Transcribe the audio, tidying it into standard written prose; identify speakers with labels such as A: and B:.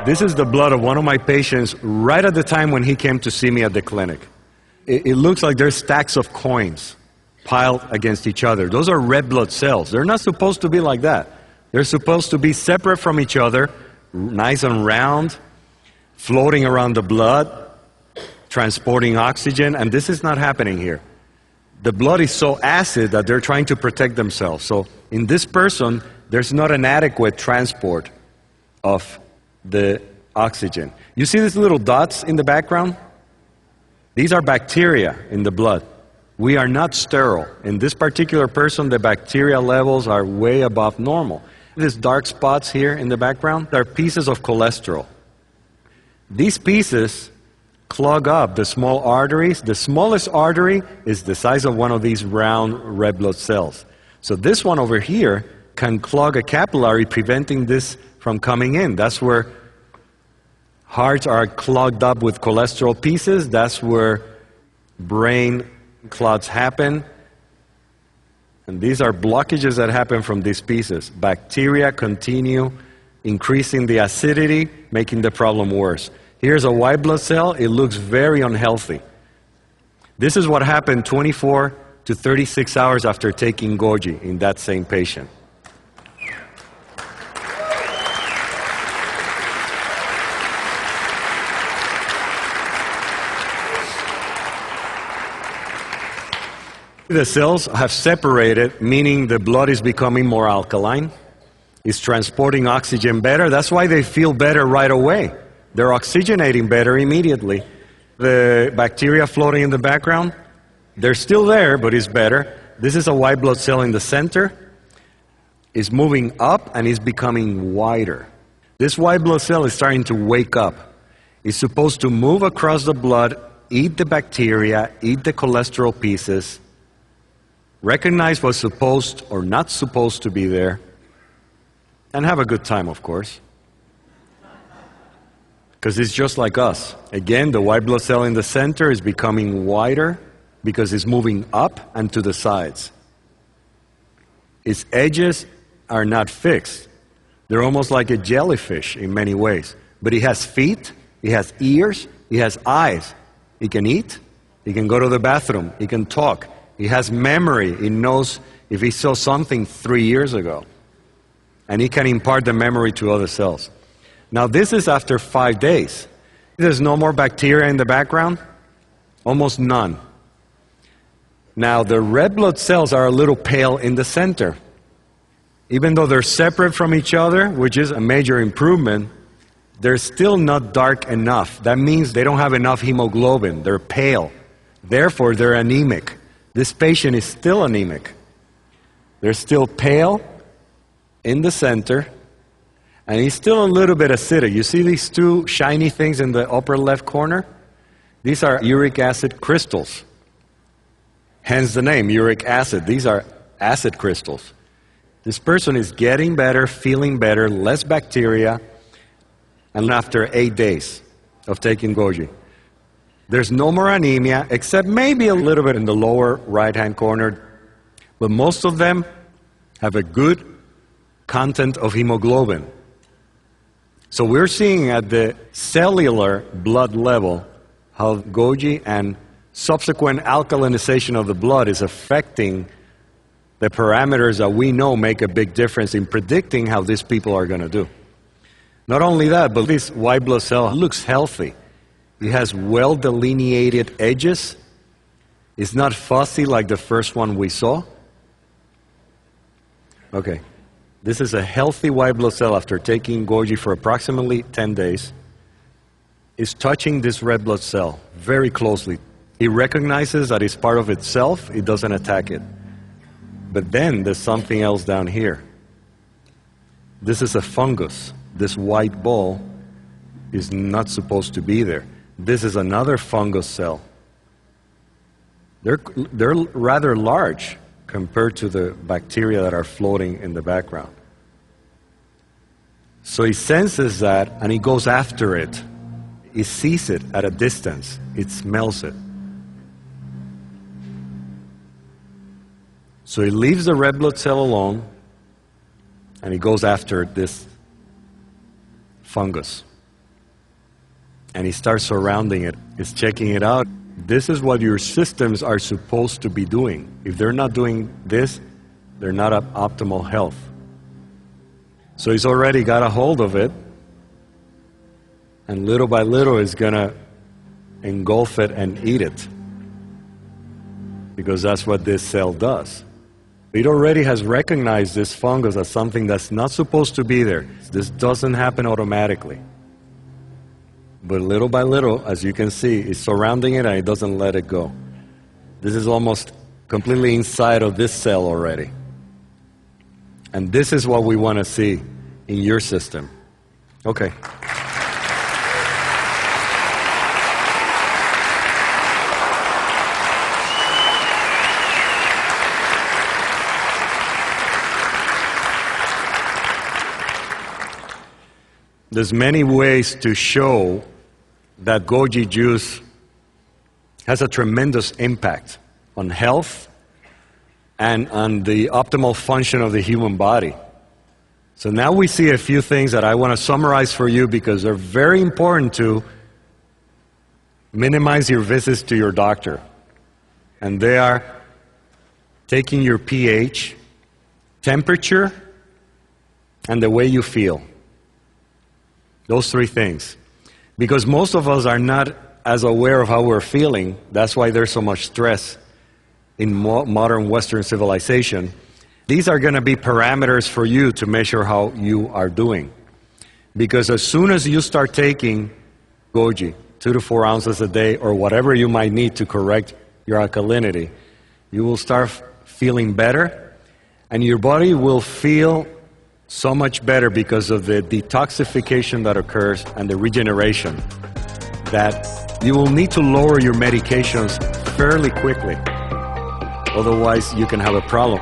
A: This is the blood of one of my patients right at the time when he came to see me at the clinic. It looks like there's stacks of coins piled against each other. Those are red blood cells. They're not supposed to be like that. They're supposed to be separate from each other, nice and round, floating around the blood, transporting oxygen, and this is not happening here. The blood is so acid that they're trying to protect themselves. So in this person, there's not an adequate transport of the oxygen. You see these little dots in the background? These are bacteria in the blood. We are not sterile. In this particular person, the bacteria levels are way above normal. These dark spots here in the background are pieces of cholesterol. These pieces clog up the small arteries. The smallest artery is the size of one of these round red blood cells. So this one over here can clog a capillary, preventing this from coming in. That's where hearts are clogged up with cholesterol pieces. That's where brain clots happen. And these are blockages that happen from these pieces. Bacteria continue increasing the acidity, making the problem worse. Here's a white blood cell. It looks very unhealthy. This is what happened 24 to 36 hours after taking GoChi in that same patient. The cells have separated, meaning the blood is becoming more alkaline. It's transporting oxygen better. That's why they feel better right away. They're oxygenating better immediately. The bacteria floating in the background, they're still there, but it's better. This is a white blood cell in the center. It's moving up and it's becoming wider. This white blood cell is starting to wake up. It's supposed to move across the blood, eat the bacteria, eat the cholesterol pieces, recognize what's supposed or not supposed to be there, and have a good time, of course. Because it's just like us. Again, the white blood cell in the center is becoming wider because it's moving up and to the sides. Its edges are not fixed. They're almost like a jellyfish in many ways. But it has feet, it has ears, it has eyes. It can eat, it can go to the bathroom, it can talk. He has memory. He knows if he saw something 3 years ago. And he can impart the memory to other cells. Now this is after 5 days. There's no more bacteria in the background. Almost none. Now the red blood cells are a little pale in the center. Even though they're separate from each other, which is a major improvement, they're still not dark enough. That means they don't have enough hemoglobin. They're pale. Therefore, they're anemic. This patient is still anemic. They're still pale in the center, and he's still a little bit acidic. You see these two shiny things in the upper left corner? These are uric acid crystals. Hence the name, uric acid. These are acid crystals. This person is getting better, feeling better, less bacteria, and after 8 days of taking GoChi. There's no more anemia, except maybe a little bit in the lower right-hand corner, but most of them have a good content of hemoglobin. So we're seeing at the cellular blood level how GoChi and subsequent alkalinization of the blood is affecting the parameters that we know make a big difference in predicting how these people are going to do. Not only that, but this white blood cell looks healthy. It has well-delineated edges. It's not fussy like the first one we saw. Okay, this is a healthy white blood cell after taking GoChi for approximately 10 days. It's touching this red blood cell very closely. It recognizes that it's part of itself. It doesn't attack it. But then there's something else down here. This is a fungus. This white ball is not supposed to be there. This is another fungus cell. They're rather large compared to the bacteria that are floating in the background. So he senses that and he goes after it. He sees it at a distance. It smells it. So he leaves the red blood cell alone and he goes after this fungus. and he starts surrounding it. He's checking it out. This is what your systems are supposed to be doing. If they're not doing this, they're not at optimal health. So he's already got a hold of it, and little by little he's going to engulf it and eat it, because that's what this cell does. It already has recognized this fungus as something that's not supposed to be there. This doesn't happen automatically. But little by little, as you can see, it's surrounding it and it doesn't let it go. This is almost completely inside of this cell already. And this is what we want to see in your system. Okay. There's many ways to show that GoChi juice has a tremendous impact on health and on the optimal function of the human body. So now we see a few things that I want to summarize for you because they're very important to minimize your visits to your doctor. And they are taking your pH, temperature, and the way you feel. Those three things. Because most of us are not as aware of how we're feeling. That's why there's so much stress in modern Western civilization. These are going to be parameters for you to measure how you are doing. Because as soon as you start taking GoChi, 2 to 4 ounces a day, or whatever you might need to correct your alkalinity, you will start feeling better, and your body will feel so much better because of the detoxification that occurs and the regeneration, that you will need to lower your medications fairly quickly. Otherwise, you can have a problem.